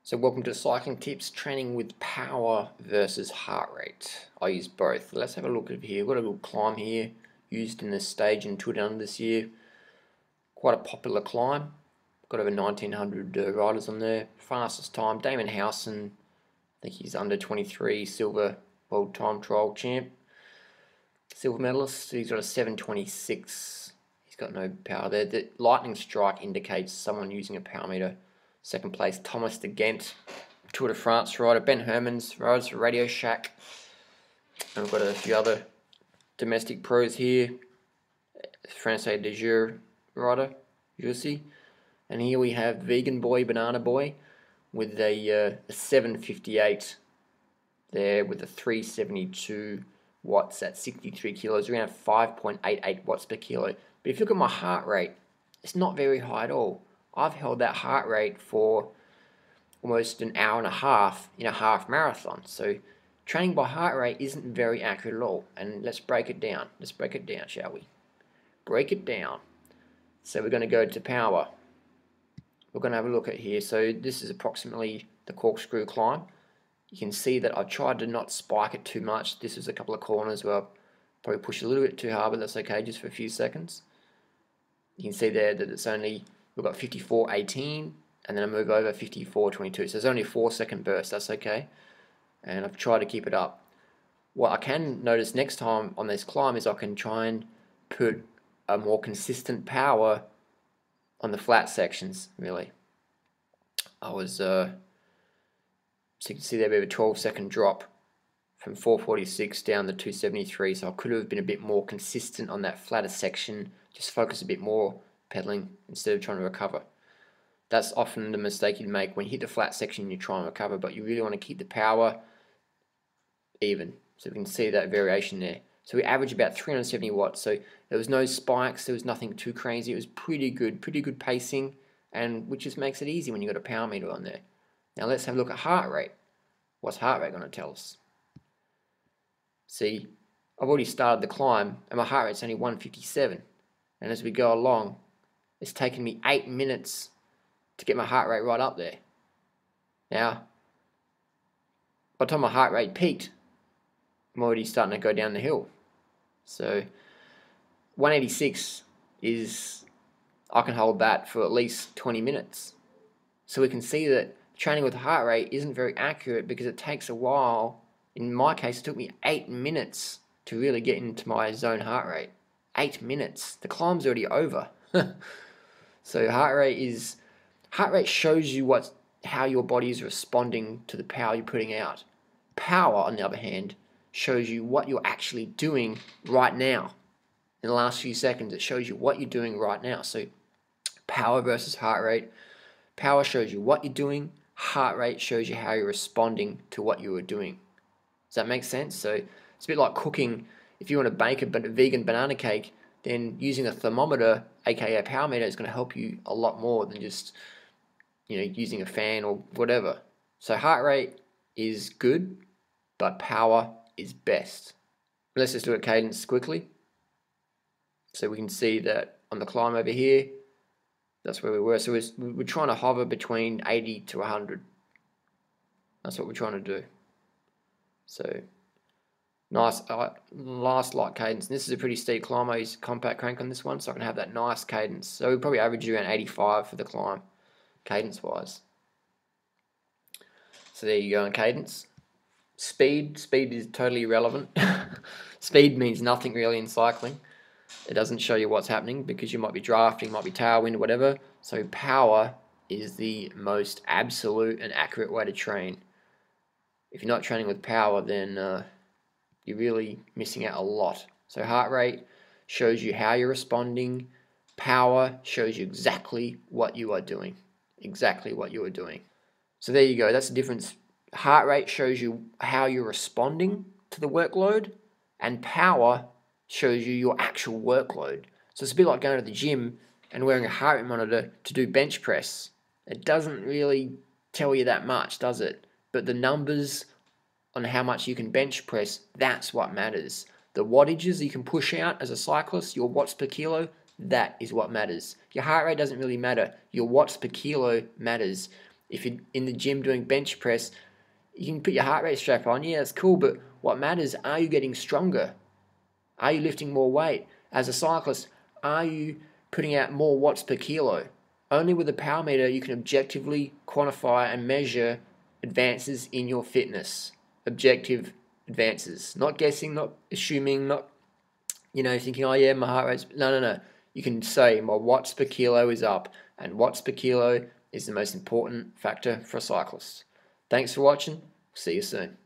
So welcome to Cycling Tips, training with power versus heart rate. I use both. Let's have a look at here. We've got a little climb here, used in this stage in Tour Down this year. Quite a popular climb. Got over 1900 riders on there. Fastest time, Damon Howson. I think he's under 23, silver world time trial champ. Silver medalist. He's got a 7:26. He's got no power there. The lightning strike indicates someone using a power meter. Second place, Thomas de Ghent, Tour de France rider. Ben Hermans rides for Radio Shack. And we've got a few other domestic pros here. Français de Jour rider, Jussi. And here we have Vegan Boy, Banana Boy, with a 758 there with a 372 watts at 63 kilos, around 5.88 watts per kilo. But if you look at my heart rate, it's not very high at all. I've held that heart rate for almost an hour and a half in a half marathon. So training by heart rate isn't very accurate at all. And let's break it down. Let's break it down, shall we? Break it down. So we're going to go to power. We're going to have a look at here. So this is approximately the Corkscrew climb. You can see that I've tried to not spike it too much. This is a couple of corners where I'll probably push a little bit too hard, but that's okay, just for a few seconds. You can see there that it's only, we've got 54.18, and then I move over 54.22. So it's only a 4-second burst, that's okay. And I've tried to keep it up. What I can notice next time on this climb is I can try and put a more consistent power on the flat sections, really. I was, so you can see there we have a 12-second drop from 446 down to 273, so I could have been a bit more consistent on that flatter section, just focus a bit more pedaling instead of trying to recover. That's often the mistake you make when you hit the flat section, you try and recover, but you really want to keep the power even. So we can see that variation there. So we average about 370 watts, so there was no spikes, there was nothing too crazy. It was pretty good pacing, and which just makes it easy when you've got a power meter on there. Now let's have a look at heart rate. What's heart rate going to tell us? See, I've already started the climb and my heart rate's only 157. And as we go along, it's taken me 8 minutes to get my heart rate right up there. Now, by the time my heart rate peaked, I'm already starting to go down the hill. So 186 is, I can hold that for at least 20 minutes. So we can see that training with heart rate isn't very accurate because it takes a while. In my case, it took me 8 minutes to really get into my zone heart rate. 8 minutes. The climb's already over. So heart rate shows you how your body is responding to the power you're putting out. Power, on the other hand, shows you what you're actually doing right now. In the last few seconds, it shows you what you're doing right now. So power versus heart rate. Power shows you what you're doing. Heart rate shows you how you're responding to what you were doing. Does that make sense? So it's a bit like cooking. If you want to bake a vegan banana cake, then using a thermometer, aka a power meter, is going to help you a lot more than just, using a fan or whatever. So heart rate is good, but power is best. Let's just do a cadence quickly. So we can see that on the climb over here, that's where we were. So we're trying to hover between 80 to 100. That's what we're trying to do. So nice, last light cadence. And this is a pretty steep climb. I use compact crank on this one, so I can have that nice cadence. So we probably average around 85 for the climb, cadence-wise. So there you go on cadence. Speed is totally irrelevant. Speed means nothing really in cycling. It doesn't show you what's happening because you might be drafting, might be tailwind, or whatever. So power is the most absolute and accurate way to train. If you're not training with power, then you're really missing out a lot. So heart rate shows you how you're responding. Power shows you exactly what you are doing. Exactly what you are doing. So there you go. That's the difference. Heart rate shows you how you're responding to the workload, and power shows you your actual workload. So it's a bit like going to the gym and wearing a heart rate monitor to do bench press. It doesn't really tell you that much, does it? But the numbers on how much you can bench press, that's what matters. The wattages you can push out as a cyclist, your watts per kilo, that is what matters. Your heart rate doesn't really matter. Your watts per kilo matters. If you're in the gym doing bench press, you can put your heart rate strap on. Yeah, that's cool, but what matters, are you getting stronger? Are you lifting more weight? As a cyclist, are you putting out more watts per kilo? Only with a power meter you can objectively quantify and measure advances in your fitness. Objective advances. Not guessing, not assuming, not thinking, oh yeah, my heart rate's... No. You can say my watts per kilo is up, and watts per kilo is the most important factor for a cyclist. Thanks for watching. See you soon.